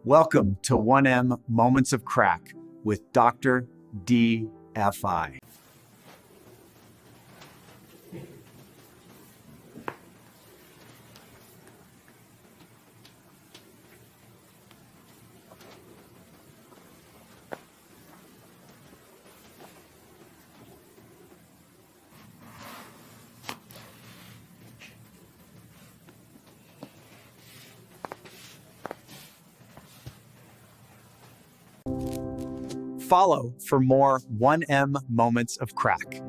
Welcome to 1M Moments of Crack with Dr. DFI. Follow for more 1M Moments of Crack.